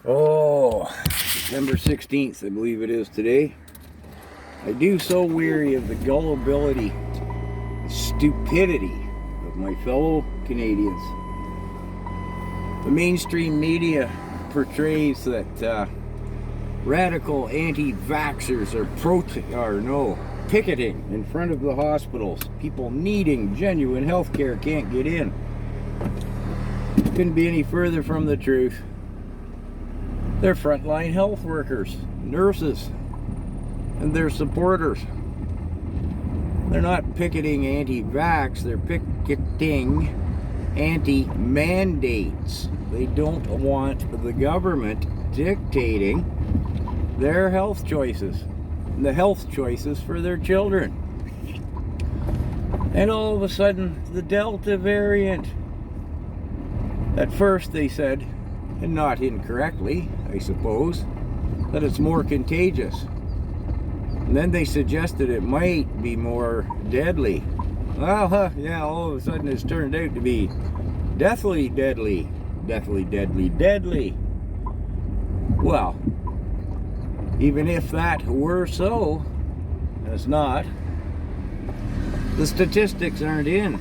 Oh, September 16th, I believe it is today. I do so weary of the gullibility, the stupidity of my fellow Canadians. The mainstream media portrays that radical anti-vaxxers are picketing in front of the hospitals. People needing genuine health care can't get in. Couldn't be any further from the truth. They're frontline health workers, nurses, and their supporters. They're not picketing anti-vax, they're picketing anti-mandates. They don't want the government dictating their health choices, the health choices for their children. And all of a sudden, the Delta variant. At first they said, and not incorrectly, I suppose, that it's more contagious. And then they suggested it might be more deadly. Well, yeah, all of a sudden it's turned out to be deathly deadly. Deathly deadly. Well, even if that were so, and it's not, the statistics aren't in.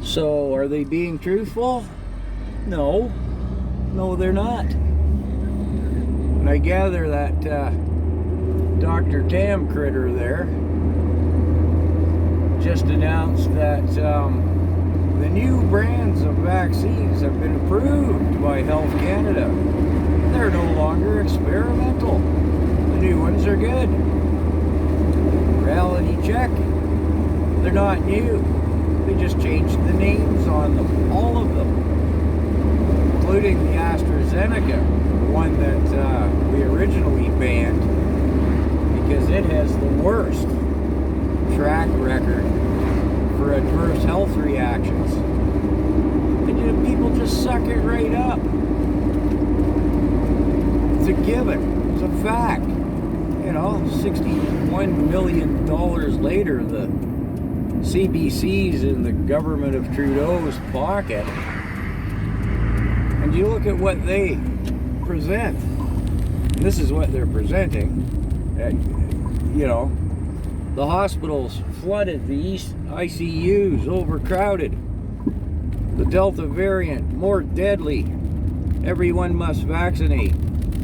So are they being truthful? No, they're not. And I gather that Dr. Tam critter there just announced that the new brands of vaccines have been approved by Health Canada. They're no longer experimental. The new ones are good. Reality check. They're not new. They just changed the names on them, all of them, including the AstraZeneca, the one that we originally banned because it has the worst track record for adverse health reactions. And people just suck it right up. It's a given. It's a fact. $61 million later, the CBC's in the government of Trudeau's pocket. And you look at what they present. And this is what they're presenting. The hospitals flooded, the ICUs overcrowded, the Delta variant more deadly, everyone must vaccinate.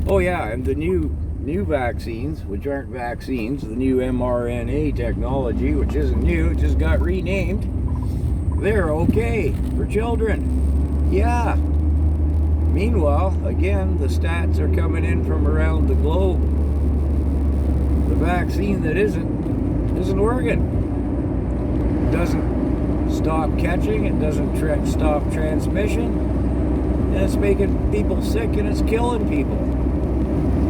Oh yeah, and the new vaccines, which aren't vaccines, the new mRNA technology, which isn't new, it just got renamed, they're okay for children. Yeah. Meanwhile, again, the stats are coming in from around the globe. The vaccine that isn't working. It doesn't stop catching, it doesn't stop transmission, and it's making people sick and it's killing people.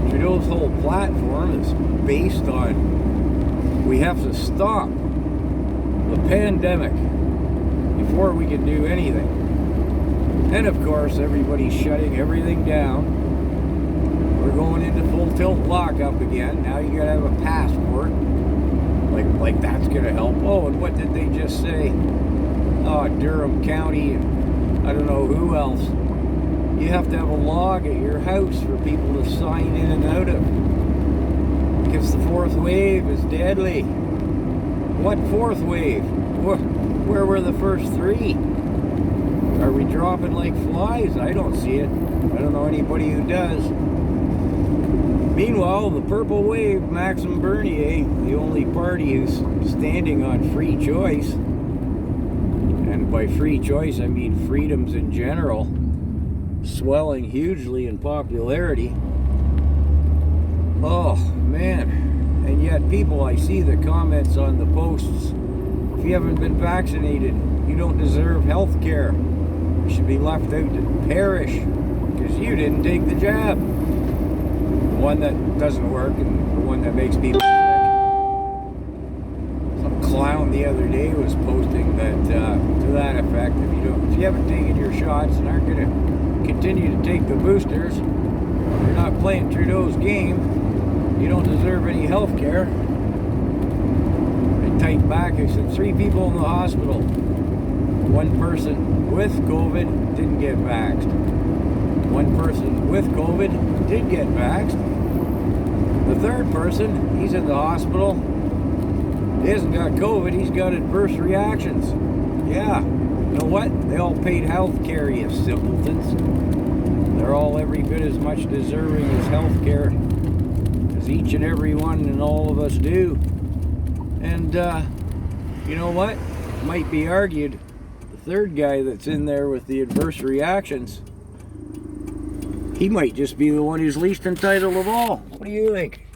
Trudeau's whole platform is based on we have to stop the pandemic before we can do anything. And of course, everybody's shutting everything down. We're going into full tilt lockup again. Now you gotta have a passport. Like that's gonna help. Oh, and what did they just say? Oh, Durham County and I don't know who else. You have to have a log at your house for people to sign in and out of. Because the fourth wave is deadly. What fourth wave? Where were the first three? Are we dropping like flies? I don't see it. I don't know anybody who does. Meanwhile, the purple wave, Maxime Bernier, the only party who's standing on free choice, and by free choice I mean freedoms in general, swelling hugely in popularity. Oh man. And yet people, I see the comments on the posts, if you haven't been vaccinated, you don't deserve health care. You should be left out to perish because you didn't take the jab. The one that doesn't work and the one that makes people sick. Some clown the other day was posting that to that effect, if you haven't taken your shots and aren't going to continue to take the boosters, you're not playing Trudeau's game, you don't deserve any health care. I typed back, I said 3 people in the hospital. One person with COVID didn't get vaxxed. One person with with COVID did get vaxxed. The third person, he's in the hospital. He hasn't got COVID, he's got adverse reactions. Yeah, you know what? They all paid health care, you simpletons. They're all every bit as much deserving as health care as each and every one and all of us do. And you know what? It might be argued the third guy that's in there with the adverse reactions, he might just be the one who's least entitled of all. What do you think?